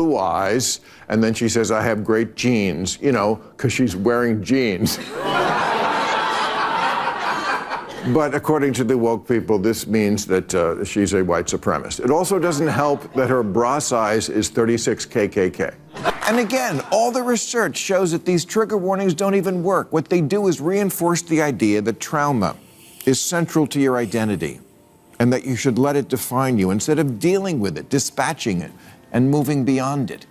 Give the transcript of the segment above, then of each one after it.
blue eyes, and then she says, I have great genes, because she's wearing jeans. But according to the woke people, this means that she's a white supremacist. It also doesn't help that her bra size is 36 KKK. And again, all the research shows that these trigger warnings don't even work. What they do is reinforce the idea that trauma is central to your identity and that you should let it define you instead of dealing with it, dispatching it, and moving beyond it.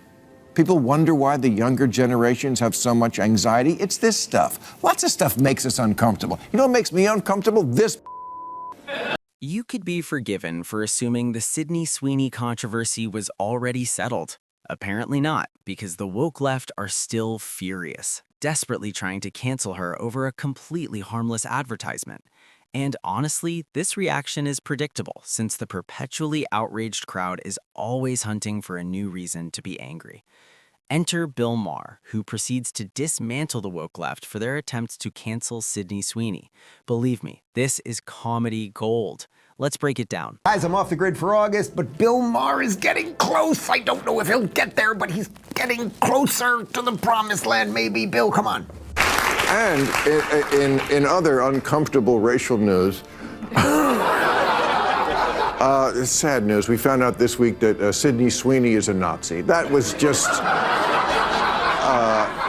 People wonder why the younger generations have so much anxiety. It's this stuff. Lots of stuff makes us uncomfortable. You know what makes me uncomfortable? This. You could be forgiven for assuming the Sydney Sweeney controversy was already settled. Apparently not, because the woke left are still furious, desperately trying to cancel her over a completely harmless advertisement. And honestly, this reaction is predictable, since the perpetually outraged crowd is always hunting for a new reason to be angry. Enter Bill Maher, who proceeds to dismantle the woke left for their attempts to cancel Sydney Sweeney. Believe me, this is comedy gold. Let's break it down. Guys, I'm off the grid for August, but Bill Maher is getting close. I don't know if he'll get there, but he's getting closer to the promised land. Maybe. Bill, come on. And in other uncomfortable racial news, sad news, we found out this week that Sydney Sweeney is a Nazi. That was just,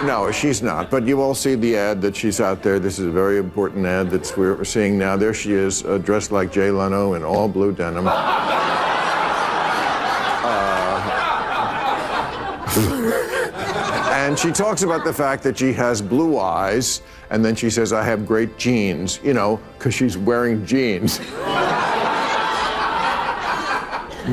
no, she's not. But you all see the ad that she's out there. This is a very important ad that we're seeing now. There she is, dressed like Jay Leno in all blue denim. And she talks about the fact that she has blue eyes, and then she says, I have great genes, because she's wearing jeans.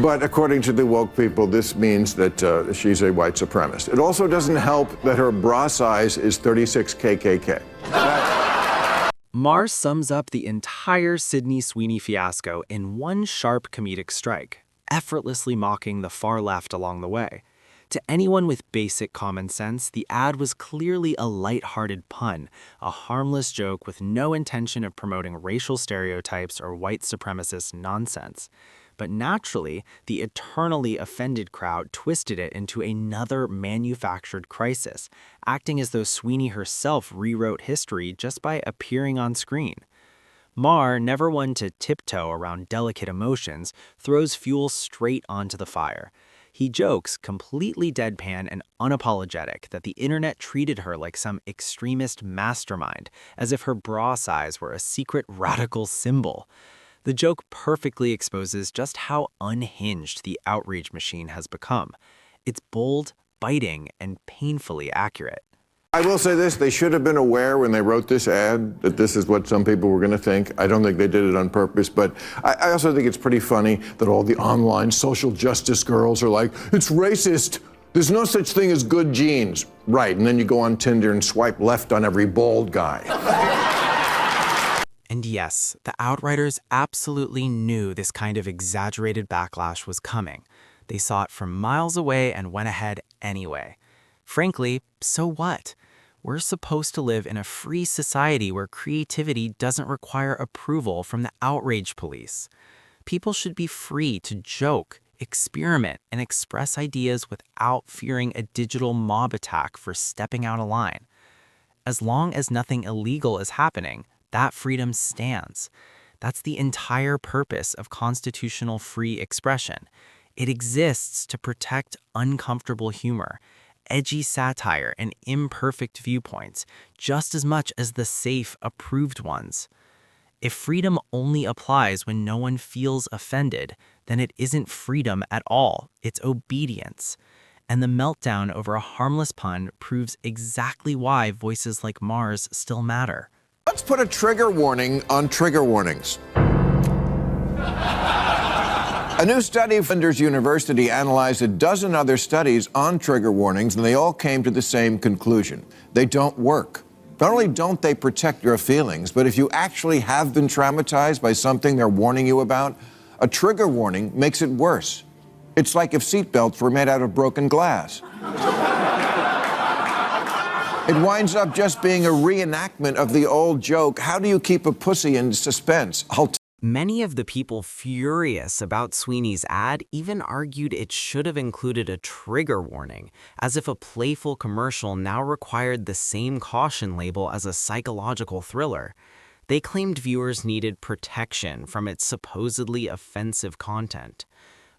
But according to the woke people, this means that she's a white supremacist. It also doesn't help that her bra size is 36 KKK. Maher sums up the entire Sydney Sweeney fiasco in one sharp comedic strike, effortlessly mocking the far left along the way. To anyone with basic common sense, the ad was clearly a light-hearted pun, a harmless joke with no intention of promoting racial stereotypes or white supremacist nonsense. But naturally, the eternally offended crowd twisted it into another manufactured crisis, acting as though Sweeney herself rewrote history just by appearing on screen. Maher, never one to tiptoe around delicate emotions, throws fuel straight onto the fire. He jokes, completely deadpan and unapologetic, that the internet treated her like some extremist mastermind, as if her bra size were a secret radical symbol. The joke perfectly exposes just how unhinged the outrage machine has become. It's bold, biting, and painfully accurate. I will say this, they should have been aware when they wrote this ad that this is what some people were going to think. I don't think they did it on purpose, but I also think it's pretty funny that all the online social justice girls are like, it's racist. There's no such thing as good genes. Right, and then you go on Tinder and swipe left on every bald guy. And yes, the Outriders absolutely knew this kind of exaggerated backlash was coming. They saw it from miles away and went ahead anyway. Frankly, so what? We're supposed to live in a free society where creativity doesn't require approval from the outrage police. People should be free to joke, experiment, and express ideas without fearing a digital mob attack for stepping out of line. As long as nothing illegal is happening, that freedom stands. That's the entire purpose of constitutional free expression. It exists to protect uncomfortable humor, edgy satire, and imperfect viewpoints, just as much as the safe, approved ones. If freedom only applies when no one feels offended, then it isn't freedom at all, it's obedience. And the meltdown over a harmless pun proves exactly why voices like Maher's still matter. Let's put a trigger warning on trigger warnings. A new study from Flinders University analyzed a dozen other studies on trigger warnings, and they all came to the same conclusion. They don't work. Not only don't they protect your feelings, but if you actually have been traumatized by something they're warning you about, a trigger warning makes it worse. It's like if seatbelts were made out of broken glass. It winds up just being a reenactment of the old joke, how do you keep a pussy in suspense? Many of the people furious about Sweeney's ad even argued it should have included a trigger warning, as if a playful commercial now required the same caution label as a psychological thriller. They claimed viewers needed protection from its supposedly offensive content.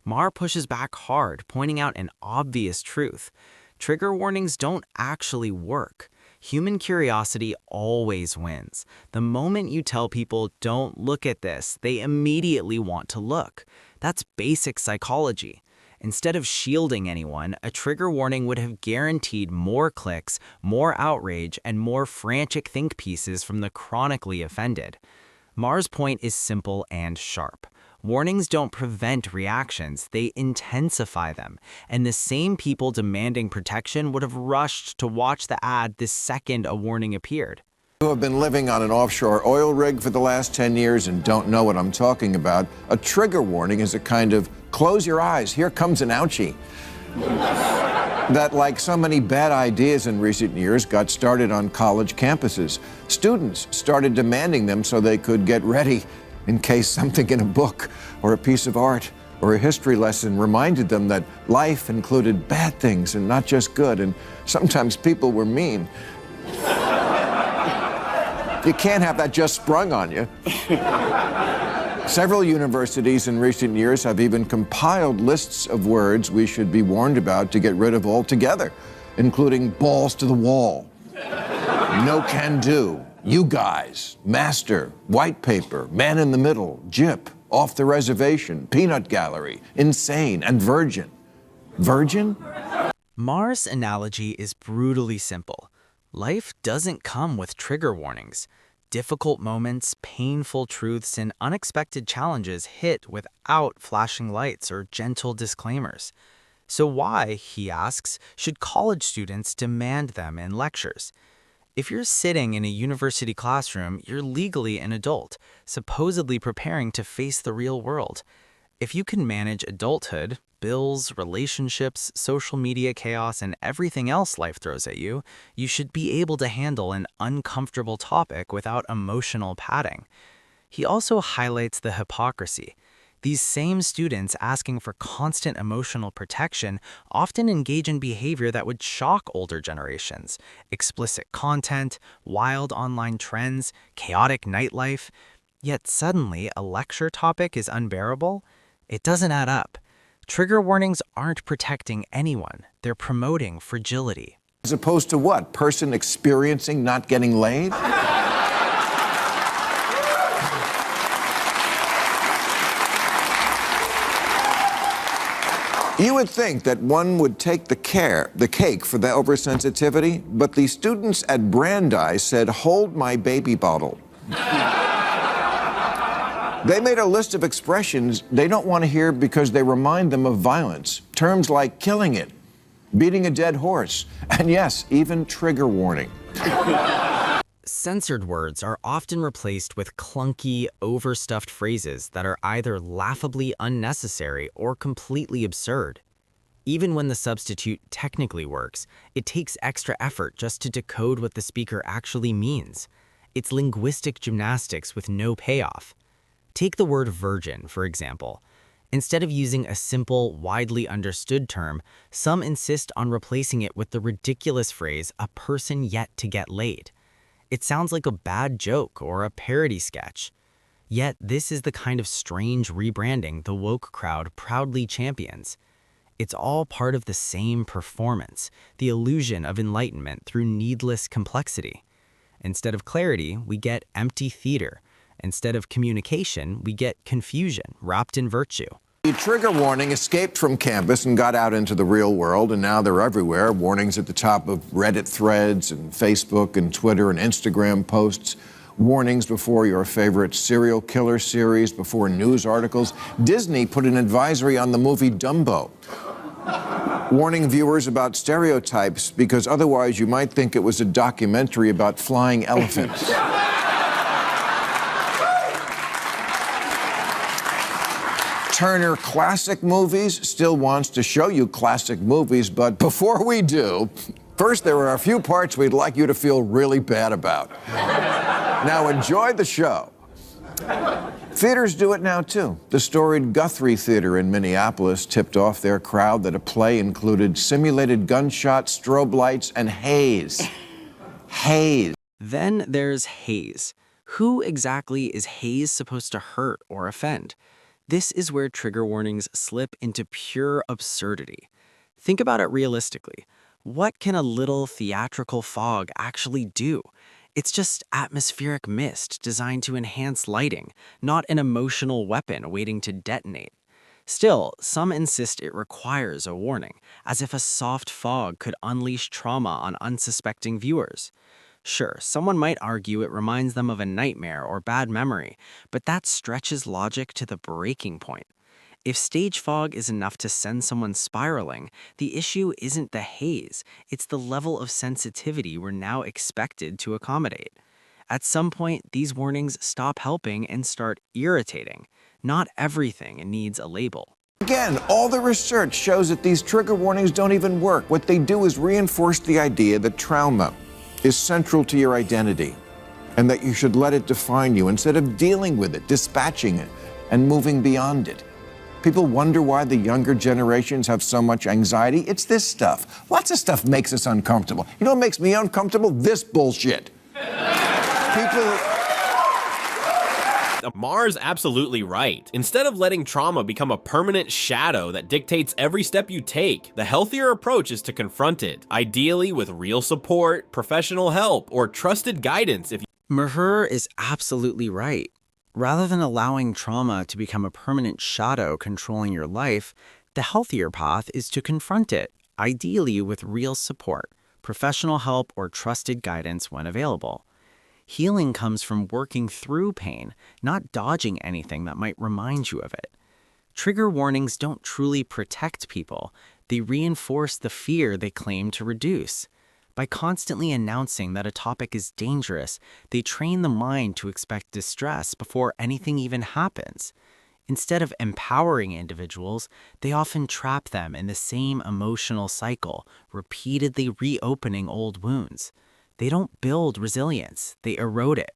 Maher pushes back hard, pointing out an obvious truth. Trigger warnings don't actually work. Human curiosity always wins. The moment you tell people, "Don't look at this," they immediately want to look. That's basic psychology. Instead of shielding anyone, a trigger warning would have guaranteed more clicks, more outrage, and more frantic think pieces from the chronically offended. Maher's point is simple and sharp. Warnings don't prevent reactions, they intensify them. And the same people demanding protection would have rushed to watch the ad the second a warning appeared. Who have been living on an offshore oil rig for the last 10 years and don't know what I'm talking about, a trigger warning is a kind of close your eyes, here comes an ouchie. That, like so many bad ideas in recent years, got started on college campuses. Students started demanding them so they could get ready in case something in a book or a piece of art or a history lesson reminded them that life included bad things and not just good, and sometimes people were mean. You can't have that just sprung on you. Several universities in recent years have even compiled lists of words we should be warned about to get rid of altogether, including balls to the wall, no can do, you guys, master, white paper, man in the middle, gyp, off the reservation, peanut gallery, insane, and virgin. Virgin? Maher's analogy is brutally simple. Life doesn't come with trigger warnings. Difficult moments, painful truths, and unexpected challenges hit without flashing lights or gentle disclaimers. So why, he asks, should college students demand them in lectures? If you're sitting in a university classroom, you're legally an adult, supposedly preparing to face the real world. If you can manage adulthood, bills, relationships, social media chaos, and everything else life throws at you, you should be able to handle an uncomfortable topic without emotional padding. He also highlights the hypocrisy. These same students asking for constant emotional protection often engage in behavior that would shock older generations. Explicit content, wild online trends, chaotic nightlife. Yet suddenly a lecture topic is unbearable? It doesn't add up. Trigger warnings aren't protecting anyone. They're promoting fragility. As opposed to what? Person experiencing not getting laid? You would think that one would take the cake for the oversensitivity, but the students at Brandeis said, "Hold my baby bottle." They made a list of expressions they don't want to hear because they remind them of violence. Terms like killing it, beating a dead horse, and yes, even trigger warning. Censored words are often replaced with clunky, overstuffed phrases that are either laughably unnecessary or completely absurd. Even when the substitute technically works, it takes extra effort just to decode what the speaker actually means. It's linguistic gymnastics with no payoff. Take the word virgin, for example. Instead of using a simple, widely understood term, some insist on replacing it with the ridiculous phrase, "a person yet to get laid." It sounds like a bad joke or a parody sketch. Yet this is the kind of strange rebranding the woke crowd proudly champions. It's all part of the same performance, the illusion of enlightenment through needless complexity. Instead of clarity, we get empty theater. Instead of communication, we get confusion wrapped in virtue. The trigger warning escaped from campus and got out into the real world, and now they're everywhere. Warnings at the top of Reddit threads and Facebook and Twitter and Instagram posts. Warnings before your favorite serial killer series, before news articles. Disney put an advisory on the movie Dumbo, warning viewers about stereotypes because otherwise you might think it was a documentary about flying elephants. Turner Classic Movies still wants to show you classic movies, but before we do, first there are a few parts we'd like you to feel really bad about. Now enjoy the show. Theaters do it now, too. The storied Guthrie Theater in Minneapolis tipped off their crowd that a play included simulated gunshots, strobe lights, and haze. Haze. Then there's haze. Who exactly is haze supposed to hurt or offend? This is where trigger warnings slip into pure absurdity. Think about it realistically. What can a little theatrical fog actually do? It's just atmospheric mist designed to enhance lighting, not an emotional weapon waiting to detonate. Still, some insist it requires a warning, as if a soft fog could unleash trauma on unsuspecting viewers. Sure, someone might argue it reminds them of a nightmare or bad memory, but that stretches logic to the breaking point. If stage fog is enough to send someone spiraling, the issue isn't the haze, it's the level of sensitivity we're now expected to accommodate. At some point, these warnings stop helping and start irritating. Not everything needs a label. Again, all the research shows that these trigger warnings don't even work. What they do is reinforce the idea that trauma is central to your identity and that you should let it define you instead of dealing with it, dispatching it, and moving beyond it. People wonder why the younger generations have so much anxiety. It's this stuff. Lots of stuff makes us uncomfortable. You know what makes me uncomfortable? This bullshit. Maher's absolutely right. Instead of letting trauma become a permanent shadow that dictates every step you take, the healthier approach is to confront it, ideally with real support, professional help, or trusted guidance. Maher is absolutely right. Rather than allowing trauma to become a permanent shadow controlling your life, the healthier path is to confront it, ideally with real support, professional help, or trusted guidance when available. Healing comes from working through pain, not dodging anything that might remind you of it. Trigger warnings don't truly protect people. They reinforce the fear they claim to reduce. By constantly announcing that a topic is dangerous, they train the mind to expect distress before anything even happens. Instead of empowering individuals, they often trap them in the same emotional cycle, repeatedly reopening old wounds. They don't build resilience, they erode it.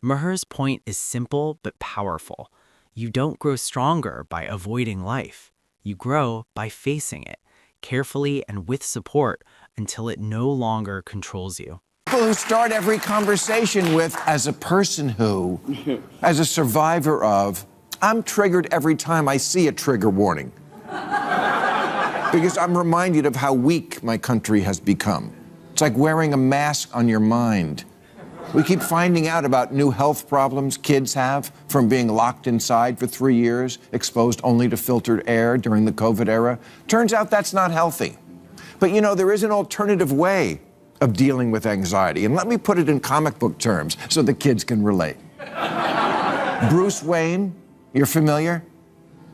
Maher's point is simple but powerful. You don't grow stronger by avoiding life. You grow by facing it, carefully and with support, until it no longer controls you. People who start every conversation with, as a person who, as a survivor of, I'm triggered every time I see a trigger warning. Because I'm reminded of how weak my country has become. It's like wearing a mask on your mind. We keep finding out about new health problems kids have from being locked inside for 3 years, exposed only to filtered air during the COVID era. Turns out that's not healthy. But you know, there is an alternative way of dealing with anxiety. And let me put it in comic book terms so the kids can relate. Bruce Wayne, you're familiar,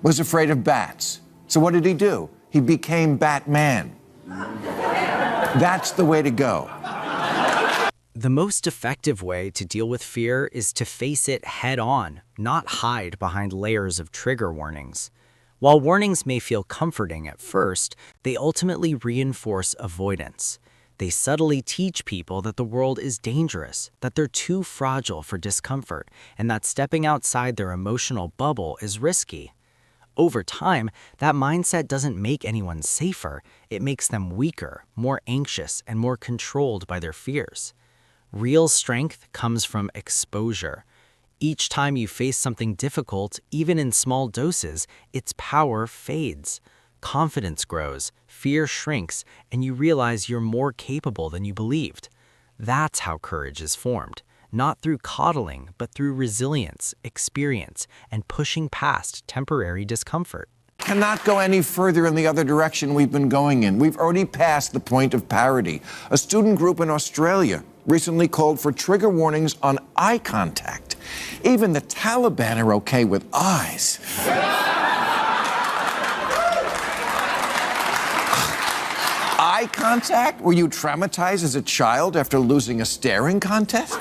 was afraid of bats. So what did he do? He became Batman. That's the way to go. The most effective way to deal with fear is to face it head on, not hide behind layers of trigger warnings. While warnings may feel comforting at first, they ultimately reinforce avoidance. They subtly teach people that the world is dangerous, that they're too fragile for discomfort, and that stepping outside their emotional bubble is risky. Over time, that mindset doesn't make anyone safer, it makes them weaker, more anxious, and more controlled by their fears. Real strength comes from exposure. Each time you face something difficult, even in small doses, its power fades. Confidence grows, fear shrinks, and you realize you're more capable than you believed. That's how courage is formed. Not through coddling, but through resilience, experience, and pushing past temporary discomfort. Cannot go any further in the other direction we've been going in. We've already passed the point of parity. A student group in Australia recently called for trigger warnings on eye contact. Even the Taliban are okay with eyes. Eye contact? Were you traumatized as a child after losing a staring contest?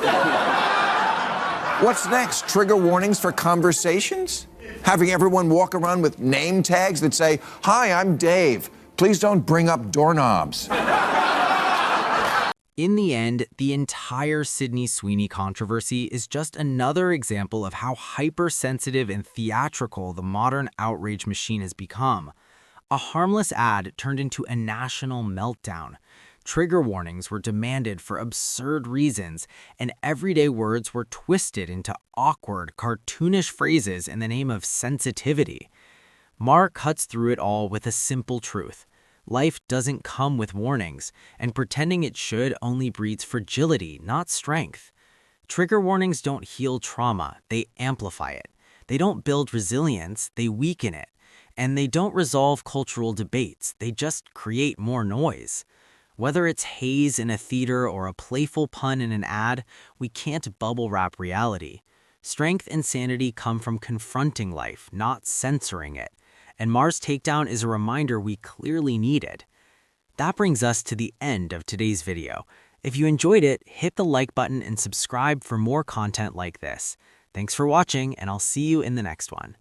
What's next? Trigger warnings for conversations? Having everyone walk around with name tags that say, "Hi, I'm Dave. Please don't bring up doorknobs." In the end, the entire Sydney Sweeney controversy is just another example of how hypersensitive and theatrical the modern outrage machine has become. A harmless ad turned into a national meltdown. Trigger warnings were demanded for absurd reasons, and everyday words were twisted into awkward, cartoonish phrases in the name of sensitivity. Maher cuts through it all with a simple truth. Life doesn't come with warnings, and pretending it should only breeds fragility, not strength. Trigger warnings don't heal trauma, they amplify it. They don't build resilience, they weaken it. And they don't resolve cultural debates, they just create more noise. Whether it's haze in a theater or a playful pun in an ad, we can't bubble wrap reality. Strength and sanity come from confronting life, not censoring it. And Maher's takedown is a reminder we clearly needed. That brings us to the end of today's video. If you enjoyed it, hit the like button and subscribe for more content like this. Thanks for watching, and I'll see you in the next one.